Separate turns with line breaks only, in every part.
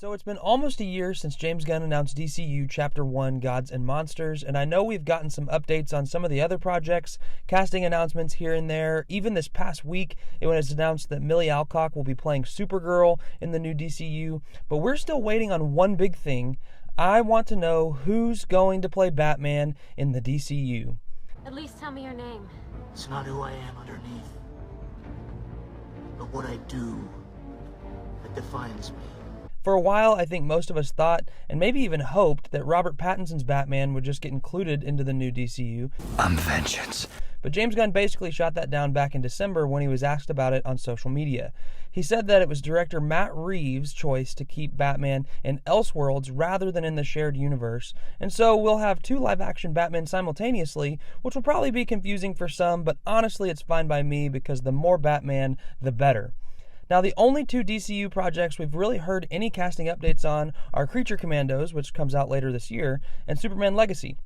So it's been almost a year since James Gunn announced DCU Chapter 1, Gods and Monsters, and I know we've gotten some updates on some of the other projects, casting announcements here and there. Even this past week, it was announced that Millie Alcock will be playing Supergirl in the new DCU, but we're still waiting on one big thing. I want to know who's going to play Batman in the DCU.
At least tell me your name.
It's not who I am underneath, but what I do that defines me.
For a while, I think most of us thought, and maybe even hoped, that Robert Pattinson's Batman would just get included into the new DCU.
I'm vengeance.
But James Gunn basically shot that down back in December when he was asked about it on social media. He said that it was director Matt Reeves' choice to keep Batman in Elseworlds rather than in the shared universe, and so we'll have two live-action Batmen simultaneously, which will probably be confusing for some, but honestly it's fine by me because the more Batman, the better. Now, the only two DCU projects we've really heard any casting updates on are Creature Commandos, which comes out later this year, and Superman Legacy.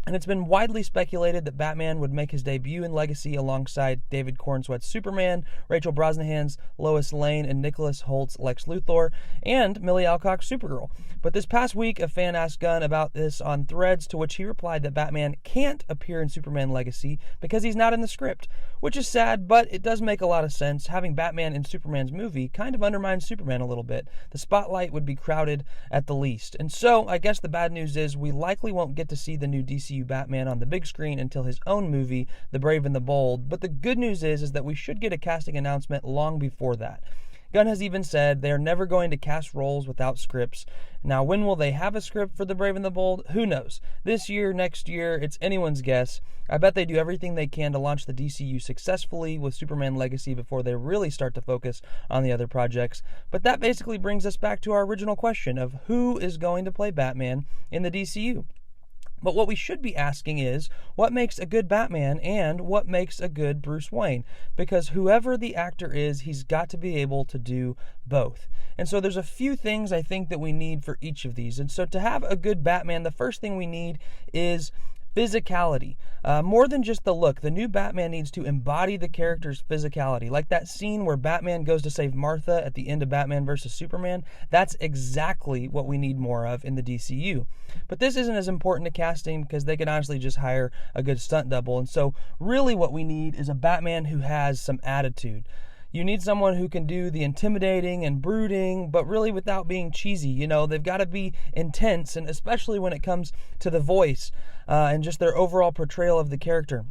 And it's been widely speculated that Batman would make his debut in Legacy alongside David Cornsweet's Superman, Rachel Brosnahan's Lois Lane, and Nicholas Holt's Lex Luthor, and Millie Alcock's Supergirl. But this past week, a fan asked Gunn about this on Threads, to which he replied that Batman can't appear in Superman Legacy because he's not in the script, which is sad, but it does make a lot of sense. Having Batman in Superman's movie kind of undermines Superman a little bit. The spotlight would be crowded at the least. And so, I guess the bad news is we likely won't get to see the new DCU Batman on the big screen until his own movie, The Brave and the Bold, but the good news is that we should get a casting announcement long before that. Gunn has even said they are never going to cast roles without scripts. Now, when will they have a script for The Brave and the Bold? Who knows? This year, next year, it's anyone's guess. I bet they do everything they can to launch the DCU successfully with Superman Legacy before they really start to focus on the other projects. But that basically brings us back to our original question of who is going to play Batman in the DCU. But what we should be asking is, what makes a good Batman and what makes a good Bruce Wayne? Because whoever the actor is, he's got to be able to do both. And so there's a few things I think that we need for each of these. And so to have a good Batman, the first thing we need is physicality. More than just the look, the new Batman needs to embody the character's physicality. Like that scene where Batman goes to save Martha at the end of Batman vs. Superman, that's exactly what we need more of in the DCU. But this isn't as important to casting because they can honestly just hire a good stunt double. And so really what we need is a Batman who has some attitude. You need someone who can do the intimidating and brooding, but really without being cheesy. You know, they've got to be intense, and especially when it comes to the voice and just their overall portrayal of the character.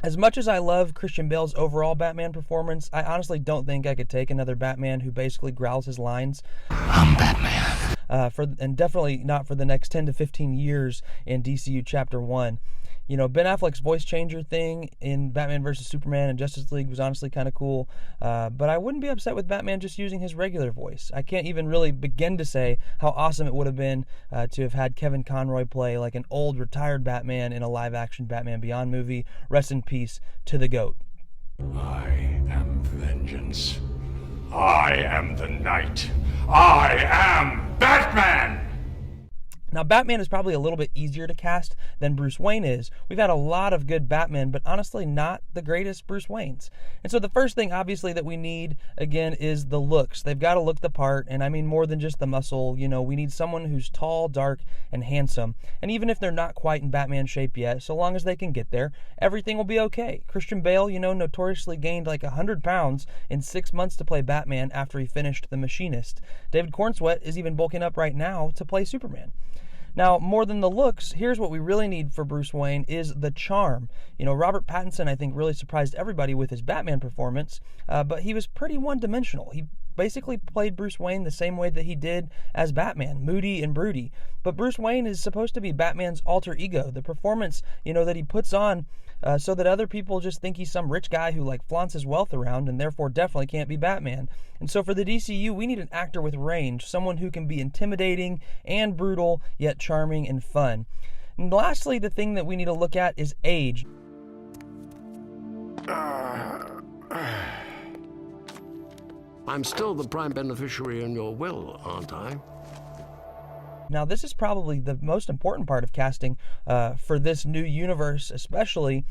As much as I love Christian Bale's overall Batman performance, I honestly don't think I could take another Batman who basically growls his lines.
I'm Batman.
And definitely not for the next 10 to 15 years in DCU Chapter 1. You know, Ben Affleck's voice changer thing in Batman vs. Superman and Justice League was honestly kind of cool, but I wouldn't be upset with Batman just using his regular voice. I can't even really begin to say how awesome it would have been to have had Kevin Conroy play like an old retired Batman in a live-action Batman Beyond movie. Rest in peace to the GOAT.
I am vengeance. I am the night. I am Batman!
Now, Batman is probably a little bit easier to cast than Bruce Wayne is. We've had a lot of good Batman, but honestly not the greatest Bruce Waynes. And so the first thing, obviously, that we need, again, is the looks. They've got to look the part, and I mean more than just the muscle. You know, we need someone who's tall, dark, and handsome. And even if they're not quite in Batman shape yet, so long as they can get there, everything will be okay. Christian Bale, you know, notoriously gained like 100 pounds in 6 months to play Batman after he finished The Machinist. David Cornsweet is even bulking up right now to play Superman. Now, more than the looks, here's what we really need for Bruce Wayne is the charm. You know, Robert Pattinson, I think, really surprised everybody with his Batman performance, but he was pretty one-dimensional. He basically played Bruce Wayne the same way that he did as Batman, moody and broody. But Bruce Wayne is supposed to be Batman's alter ego, the performance, you know, that he puts on so that other people just think he's some rich guy who like flaunts his wealth around and therefore definitely can't be Batman. And so for the DCU, we need an actor with range, someone who can be intimidating and brutal, yet charming and fun. And lastly, the thing that we need to look at is age.
I'm still the prime beneficiary in your will, aren't I?
Now, this is probably the most important part of casting for this new universe, especially.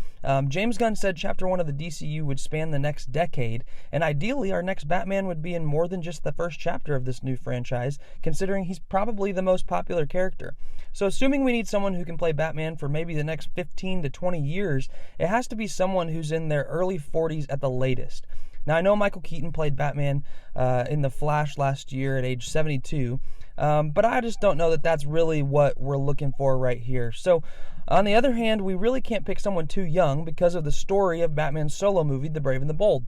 James Gunn said Chapter 1 of the DCU would span the next decade, and ideally our next Batman would be in more than just the first chapter of this new franchise, considering he's probably the most popular character. So assuming we need someone who can play Batman for maybe the next 15 to 20 years, it has to be someone who's in their early 40s at the latest. Now, I know Michael Keaton played Batman in The Flash last year at age 72, but I just don't know that that's really what we're looking for right here. So, on the other hand, we really can't pick someone too young because of the story of Batman's solo movie, The Brave and the Bold.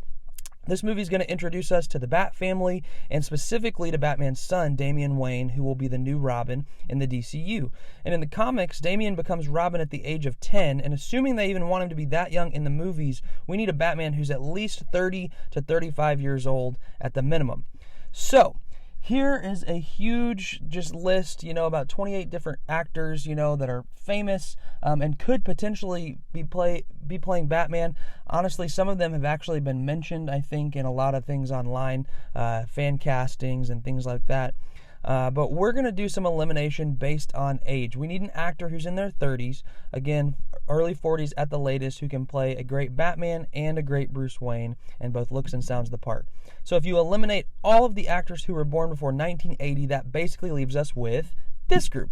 This movie is going to introduce us to the Bat family, and specifically to Batman's son, Damian Wayne, who will be the new Robin in the DCU. And in the comics, Damian becomes Robin at the age of 10, and assuming they even want him to be that young in the movies, we need a Batman who's at least 30 to 35 years old at the minimum. So, here is a huge list, about 28 different actors, that are famous and could potentially be playing Batman. Honestly, some of them have actually been mentioned, I think, in a lot of things online, fan castings and things like that. But we're going to do some elimination based on age. We need an actor who's in their 30s, again, early 40s at the latest, who can play a great Batman and a great Bruce Wayne, and both looks and sounds the part. So if you eliminate all of the actors who were born before 1980, that basically leaves us with this group.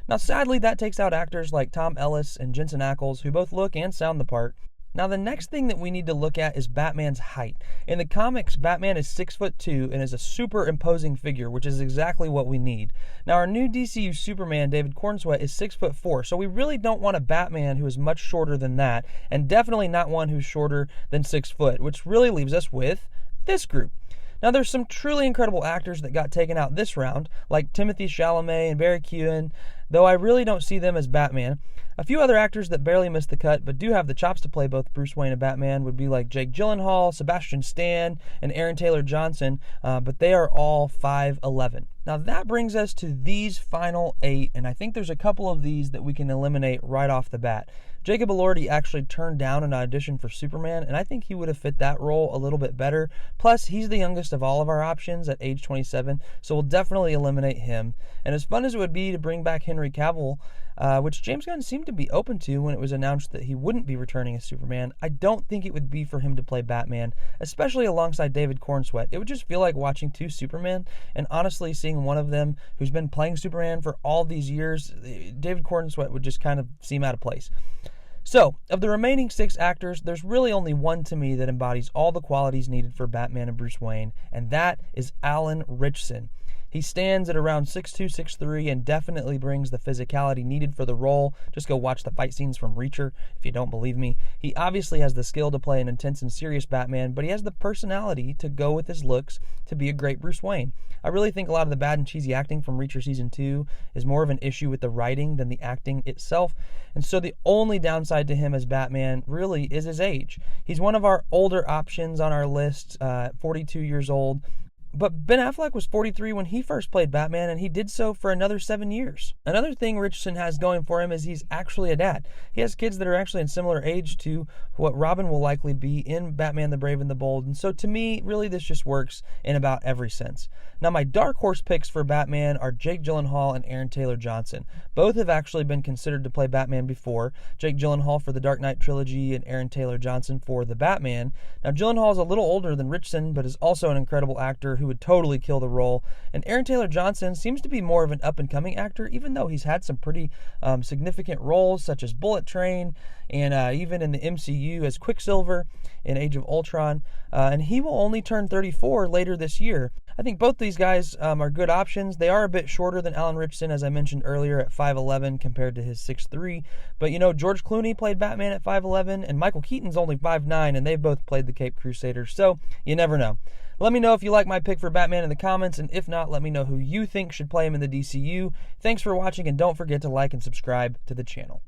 Now, sadly, that takes out actors like Tom Ellis and Jensen Ackles, who both look and sound the part. Now, the next thing that we need to look at is Batman's height. In the comics, Batman is 6'2" and is a super imposing figure, which is exactly what we need. Now, our new DCU Superman, David Cornsweet, is 6'4", so we really don't want a Batman who is much shorter than that, and definitely not one who's shorter than 6 foot, which really leaves us with this group. Now, there's some truly incredible actors that got taken out this round, like Timothée Chalamet and Barry Keoghan, though I really don't see them as Batman. A few other actors that barely missed the cut but do have the chops to play both Bruce Wayne and Batman would be like Jake Gyllenhaal, Sebastian Stan, and Aaron Taylor Johnson, but they are all 5'11". Now that brings us to these final 8, and I think there's a couple of these that we can eliminate right off the bat. Jacob Elordi actually turned down an audition for Superman, and I think he would have fit that role a little bit better. Plus, he's the youngest of all of our options at age 27, so we'll definitely eliminate him. And as fun as it would be to bring back Henry Cavill, which James Gunn seemed to be open to when it was announced that he wouldn't be returning as Superman, I don't think it would be for him to play Batman, especially alongside David Cornsweet. It would just feel like watching two Supermen, and honestly, seeing one of them who's been playing Superman for all these years, David Cornsweet would just kind of seem out of place. So, of the remaining 6 actors, there's really only one to me that embodies all the qualities needed for Batman and Bruce Wayne, and that is Alan Ritchson. He stands at around 6'2", 6'3", and definitely brings the physicality needed for the role. Just go watch the fight scenes from Reacher if you don't believe me. He obviously has the skill to play an intense and serious Batman, but he has the personality to go with his looks to be a great Bruce Wayne. I really think a lot of the bad and cheesy acting from Reacher Season 2 is more of an issue with the writing than the acting itself, and so the only downside to him as Batman really is his age. He's one of our older options on our list, 42 years old. But Ben Affleck was 43 when he first played Batman, and he did so for another 7 years. Another thing Richardson has going for him is he's actually a dad. He has kids that are actually in similar age to what Robin will likely be in Batman the Brave and the Bold. And so to me, really this just works in about every sense. Now my dark horse picks for Batman are Jake Gyllenhaal and Aaron Taylor Johnson. Both have actually been considered to play Batman before. Jake Gyllenhaal for the Dark Knight trilogy and Aaron Taylor Johnson for The Batman. Now Gyllenhaal is a little older than Richardson, but is also an incredible actor who would totally kill the role. And Aaron Taylor Johnson seems to be more of an up-and-coming actor, even though he's had some pretty significant roles, such as Bullet Train, and even in the MCU as Quicksilver in Age of Ultron. And he will only turn 34 later this year. I think both these guys are good options. They are a bit shorter than Alan Ritchson, as I mentioned earlier, at 5'11", compared to his 6'3". But, George Clooney played Batman at 5'11", and Michael Keaton's only 5'9", and they've both played the Cape Crusaders, so you never know. Let me know if you like my pick for Batman in the comments, and if not, let me know who you think should play him in the DCU. Thanks for watching, and don't forget to like and subscribe to the channel.